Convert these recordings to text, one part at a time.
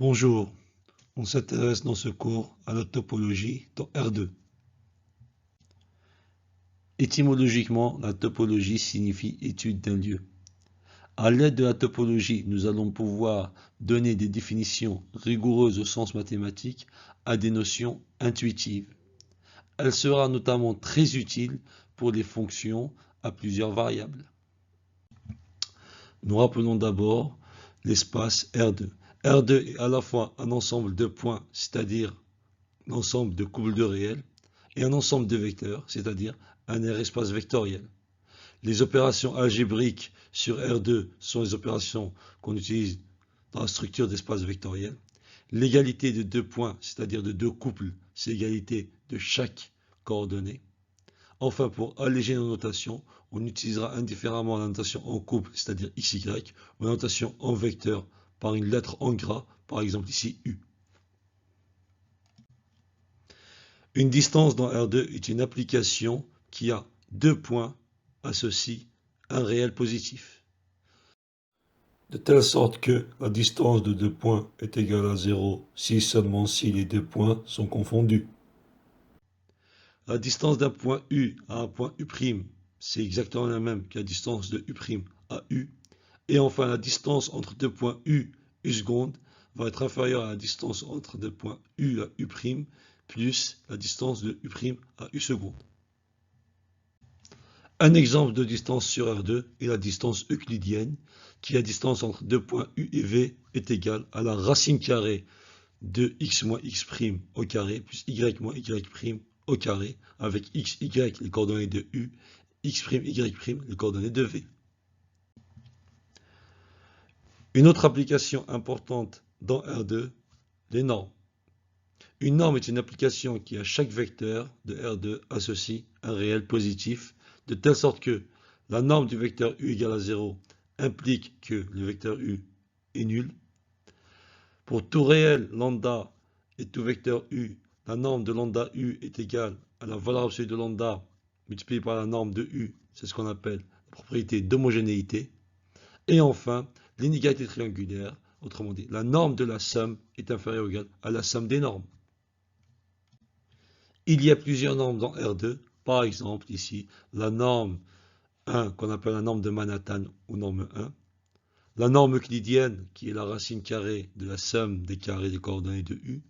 Bonjour, on s'intéresse dans ce cours à la topologie dans R2. Étymologiquement, la topologie signifie étude d'un lieu. À l'aide de la topologie, nous allons pouvoir donner des définitions rigoureuses au sens mathématique à des notions intuitives. Elle sera notamment très utile pour les fonctions à plusieurs variables. Nous rappelons d'abord l'espace R2. R2 est à la fois un ensemble de points, c'est-à-dire l'ensemble de couple de réels, et un ensemble de vecteurs, c'est-à-dire un aire-espace vectoriel. Les opérations algébriques sur R2 sont les opérations qu'on utilise dans la structure d'espace vectoriel. L'égalité de deux points, c'est-à-dire de deux couples, c'est l'égalité de chaque coordonnée. Enfin, pour alléger nos notations, on utilisera indifféremment la notation en couple, c'est-à-dire XY, ou la notation en vecteur par une lettre en gras, par exemple ici U. Une distance dans R2 est une application qui a deux points associent un réel positif. De telle sorte que la distance de deux points est égale à 0 si seulement si les deux points sont confondus. La distance d'un point U à un point U', c'est exactement la même que la distance de U' à U. Et enfin, la distance entre deux points U seconde va être inférieure à la distance entre deux points U à U' plus la distance de U' à U seconde. Un exemple de distance sur R2 est la distance euclidienne, qui est la distance entre deux points U et V est égale à la racine carrée de x moins x' au carré plus y moins y' au carré, avec x, y les coordonnées de U, x', y' les coordonnées de V. Une autre application importante dans R2, les normes. Une norme est une application qui, à chaque vecteur de R2, associe un réel positif, de telle sorte que la norme du vecteur U égale à 0 implique que le vecteur U est nul. Pour tout réel lambda et tout vecteur U, la norme de lambda U est égale à la valeur absolue de lambda multipliée par la norme de U, c'est ce qu'on appelle la propriété d'homogénéité. Et enfin, l'inégalité triangulaire, autrement dit, la norme de la somme est inférieure ou égale à la somme des normes. Il y a plusieurs normes dans R2, par exemple ici, la norme 1 qu'on appelle la norme de Manhattan ou norme 1, la norme euclidienne qui est la racine carrée de la somme des carrés des coordonnées de U,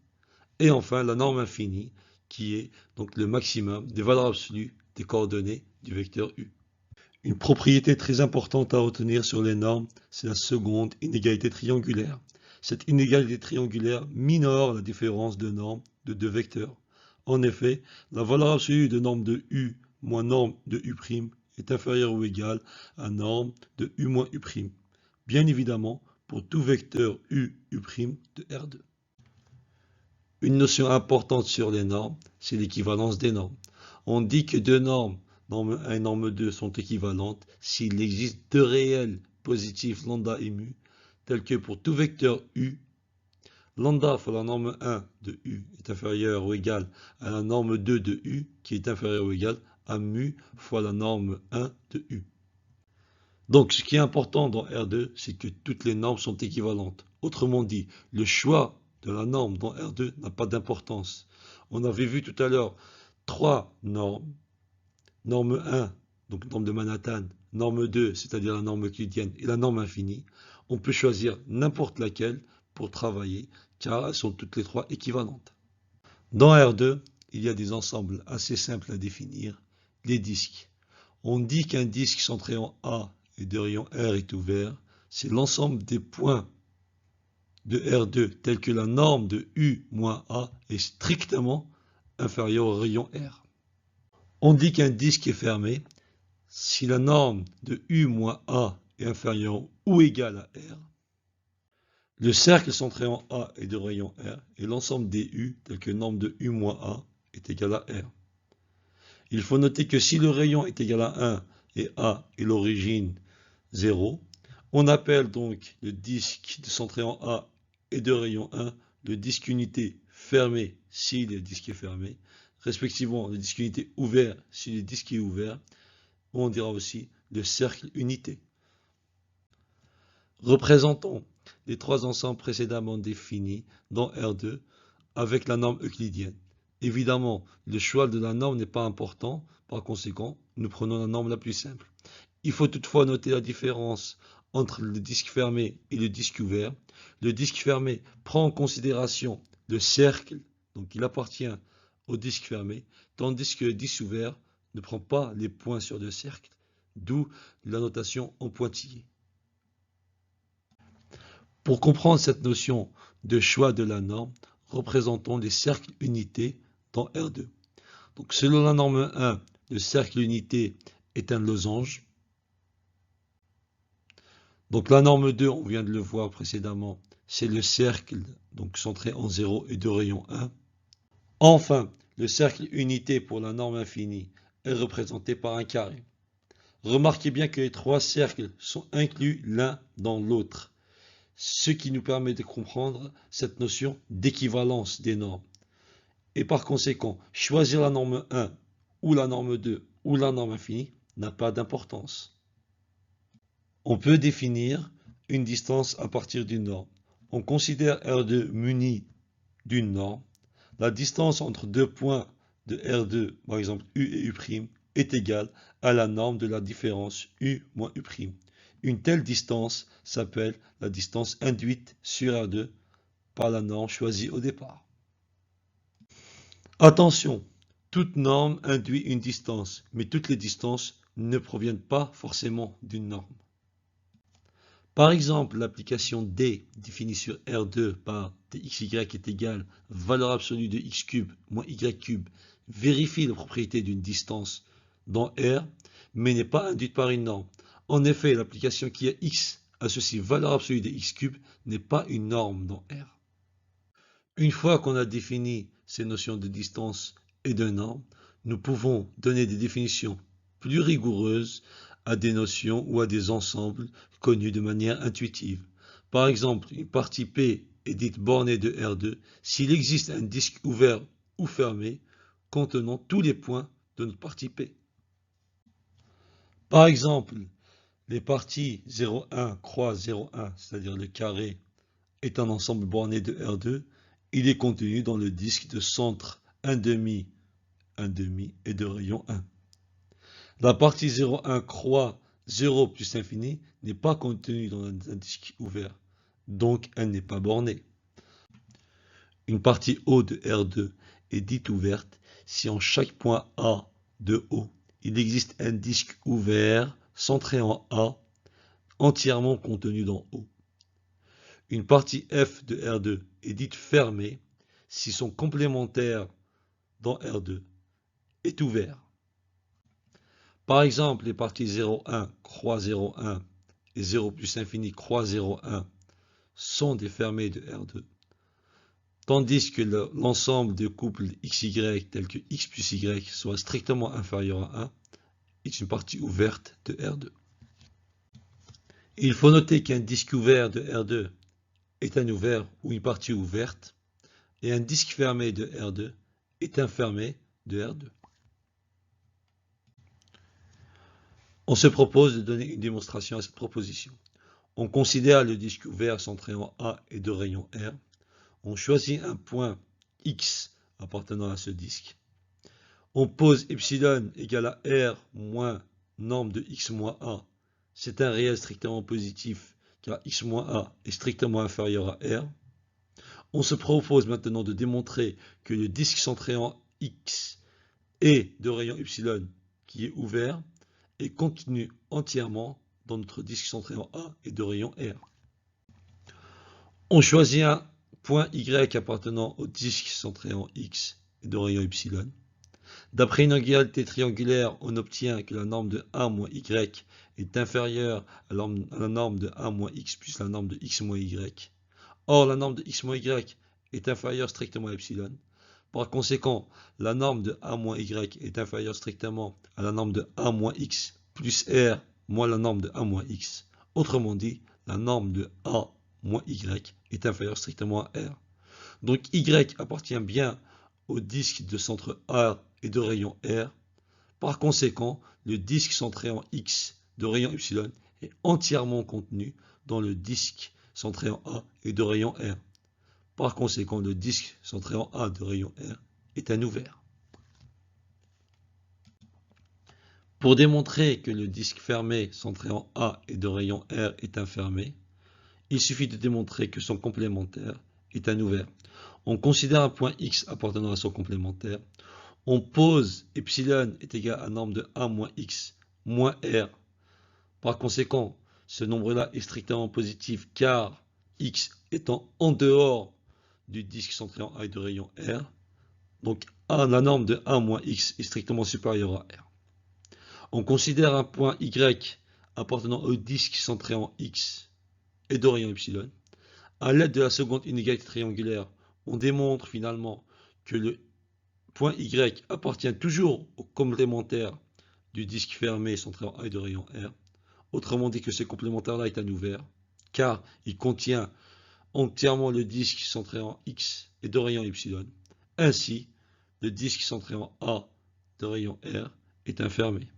et enfin la norme infinie qui est donc le maximum des valeurs absolues des coordonnées du vecteur U. Une propriété très importante à retenir sur les normes, c'est la seconde inégalité triangulaire. Cette inégalité triangulaire minore la différence de normes de deux vecteurs. En effet, la valeur absolue de norme de U moins norme de U' est inférieure ou égale à norme de U moins U'. Bien évidemment, pour tout vecteur U, U' de R2. Une notion importante sur les normes, c'est l'équivalence des normes. On dit que deux normes, norme 1 et norme 2, sont équivalentes s'il existe deux réels positifs lambda et mu, tels que pour tout vecteur U, lambda fois la norme 1 de U est inférieure ou égale à la norme 2 de U, qui est inférieure ou égale à mu fois la norme 1 de U. Donc, ce qui est important dans R2, c'est que toutes les normes sont équivalentes. Autrement dit, le choix de la norme dans R2 n'a pas d'importance. On avait vu tout à l'heure trois normes. Norme 1, donc norme de Manhattan, norme 2, c'est-à-dire la norme euclidienne, et la norme infinie. On peut choisir n'importe laquelle pour travailler, car elles sont toutes les trois équivalentes. Dans R2, il y a des ensembles assez simples à définir, les disques. On dit qu'un disque centré en A et de rayon R est ouvert, c'est l'ensemble des points de R2 tels que la norme de U moins A est strictement inférieure au rayon R. On dit qu'un disque est fermé si la norme de U moins A est inférieure ou égale à R. Le cercle centré en A et de rayon R et l'ensemble des U tels que norme de U moins A est égal à R. Il faut noter que si le rayon est égal à 1 et A est l'origine 0, on appelle donc le disque centré en A et de rayon 1 le disque unité fermé si le disque est fermé, respectivement le disque unité ouvert si le disque est ouvert, ou on dira aussi le cercle unité. Représentons les trois ensembles précédemment définis dans R2 avec la norme euclidienne. Évidemment, le choix de la norme n'est pas important, par conséquent, nous prenons la norme la plus simple. Il faut toutefois noter la différence entre le disque fermé et le disque ouvert. Le disque fermé prend en considération le cercle, donc il appartient au disque fermé, tandis que le disque ouvert ne prend pas les points sur le cercle, d'où la notation en pointillé. Pour comprendre cette notion de choix de la norme, représentons les cercles unités dans R2. Donc, selon la norme 1, le cercle unité est un losange. Donc la norme 2, on vient de le voir précédemment, c'est le cercle donc centré en 0 et de rayon 1. Enfin, le cercle unité pour la norme infinie est représenté par un carré. Remarquez bien que les trois cercles sont inclus l'un dans l'autre, ce qui nous permet de comprendre cette notion d'équivalence des normes. Et par conséquent, choisir la norme 1 ou la norme 2 ou la norme infinie n'a pas d'importance. On peut définir une distance à partir d'une norme. On considère R2 muni d'une norme. La distance entre deux points de R2, par exemple U et U', est égale à la norme de la différence U moins U'. Une telle distance s'appelle la distance induite sur R2 par la norme choisie au départ. Attention, toute norme induit une distance, mais toutes les distances ne proviennent pas forcément d'une norme. Par exemple, l'application D définie sur R2 par dxy est égal valeur absolue de x cube moins y cube vérifie la propriété d'une distance dans R, mais n'est pas induite par une norme. En effet, l'application qui a x associe valeur absolue de x cube n'est pas une norme dans R. Une fois qu'on a défini ces notions de distance et de norme, nous pouvons donner des définitions plus rigoureuses à des notions ou à des ensembles connus de manière intuitive. Par exemple, une partie P est dite bornée de R2 s'il existe un disque ouvert ou fermé contenant tous les points de notre partie P. Par exemple, les parties 0,1 croise 0,1, c'est-à-dire le carré, est un ensemble borné de R2. Il est contenu dans le disque de centre 1,5, 1,5 et de rayon 1. La partie 0,1 croix 0 plus infini n'est pas contenue dans un disque ouvert, donc elle n'est pas bornée. Une partie O de R2 est dite ouverte si en chaque point A de O, il existe un disque ouvert centré en A, entièrement contenu dans O. Une partie F de R2 est dite fermée si son complémentaire dans R2 est ouvert. Par exemple, les parties 0,1 croix 0,1 et 0 plus infini croix 0,1 sont des fermés de R2, tandis que l'ensemble de couples XY tel que X plus Y soit strictement inférieur à 1 est une partie ouverte de R2. Il faut noter qu'un disque ouvert de R2 est un ouvert ou une partie ouverte, et un disque fermé de R2 est un fermé de R2. On se propose de donner une démonstration à cette proposition. On considère le disque ouvert centré en A et de rayon R. On choisit un point X appartenant à ce disque. On pose epsilon égale à R moins norme de X moins A. C'est un réel strictement positif car X moins A est strictement inférieur à R. On se propose maintenant de démontrer que le disque centré en X et de rayon epsilon qui est ouvert est contenu entièrement dans notre disque centré en A et de rayon R. On choisit un point Y appartenant au disque centré en X et de rayon epsilon. D'après une égalité triangulaire, on obtient que la norme de 1 moins Y est inférieure à la norme de 1 moins X plus la norme de X moins Y. Or, la norme de X moins Y est inférieure strictement à epsilon. Par conséquent, la norme de 1 moins Y est inférieure strictement à la norme de 1 moins X plus R moins la norme de 1 moins X. Autrement dit, la norme de A moins Y est inférieure strictement à R. Donc Y appartient bien au disque de centre A et de rayon R. Par conséquent, le disque centré en X de rayon epsilon est entièrement contenu dans le disque centré en A est de rayon R. Par conséquent, le disque centré en A de rayon R est un ouvert. Pour démontrer que le disque fermé centré en A et de rayon R est un fermé, il suffit de démontrer que son complémentaire est un ouvert. On considère un point X appartenant à son complémentaire. On pose epsilon est égal à un nombre de A moins X moins R. Par conséquent, ce nombre-là est strictement positif car X étant en dehors du disque centré en A et de rayon R. Donc la norme de A moins X est strictement supérieure à R. On considère un point Y appartenant au disque centré en X et de rayon epsilon. À l'aide de la seconde inégalité triangulaire, on démontre finalement que le point Y appartient toujours au complémentaire du disque fermé centré en A et de rayon R. Autrement dit que ce complémentaire-là est un ouvert, car il contient entièrement le disque centré en X et de rayon epsilon. Ainsi, le disque centré en A de rayon R est un fermé.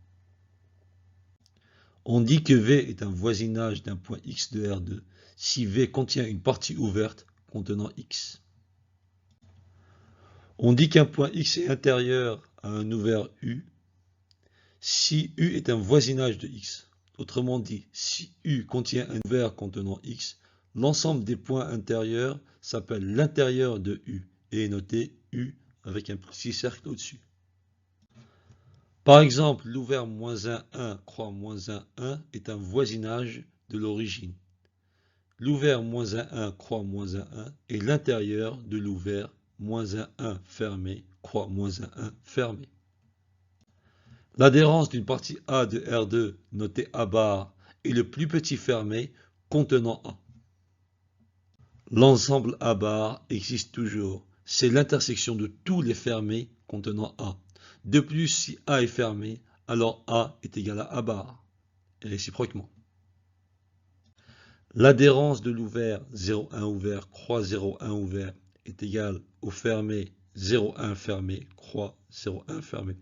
On dit que V est un voisinage d'un point X de R2 si V contient une partie ouverte contenant X. On dit qu'un point X est intérieur à un ouvert U si U est un voisinage de X. Autrement dit, si U contient un ouvert contenant X, l'ensemble des points intérieurs s'appelle l'intérieur de U et est noté U avec un petit cercle au-dessus. Par exemple, l'ouvert -1, 1, croix -1, 1 est un voisinage de l'origine. L'ouvert -1, 1, croix -1, 1 est l'intérieur de l'ouvert -1, 1 fermé, croix -1, 1 fermé. L'adhérence d'une partie A de R2 notée A bar est le plus petit fermé contenant A. L'ensemble A bar existe toujours. C'est l'intersection de tous les fermés contenant A. De plus, si A est fermé, alors A est égal à A bar, et réciproquement. L'adhérence de l'ouvert 0,1 ouvert, croix 0,1 ouvert est égale au fermé 0,1 fermé, croix 0,1 fermé.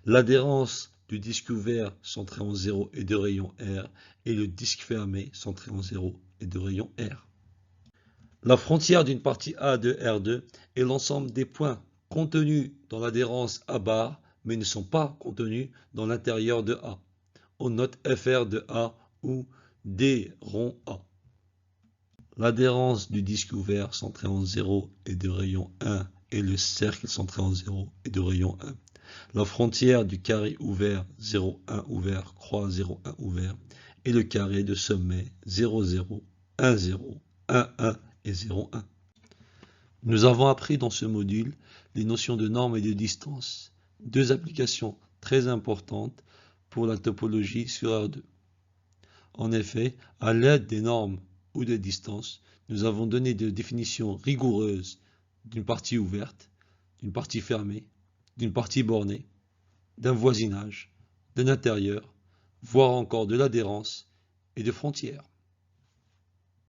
L'adhérence du disque ouvert centré en 0 et de rayon R et le disque fermé centré en 0 et de rayon R. La frontière d'une partie A de R2 est l'ensemble des points contenus dans l'adhérence A bar mais ne sont pas contenus dans l'intérieur de A. On note FR de A ou D rond A. L'adhérence du disque ouvert centré en 0 et de rayon 1 et le cercle centré en 0 et de rayon 1. La frontière du carré ouvert 0,1 ouvert, croix 0,1 ouvert et le carré de sommet 0,0, 1,0, 1,1 et 0,1. Nous avons appris dans ce module les notions de norme et de distance, deux applications très importantes pour la topologie sur R2. En effet, à l'aide des normes ou des distances, nous avons donné des définitions rigoureuses d'une partie ouverte, d'une partie fermée, d'une partie bornée, d'un voisinage, d'un intérieur, voire encore de l'adhérence et de frontières.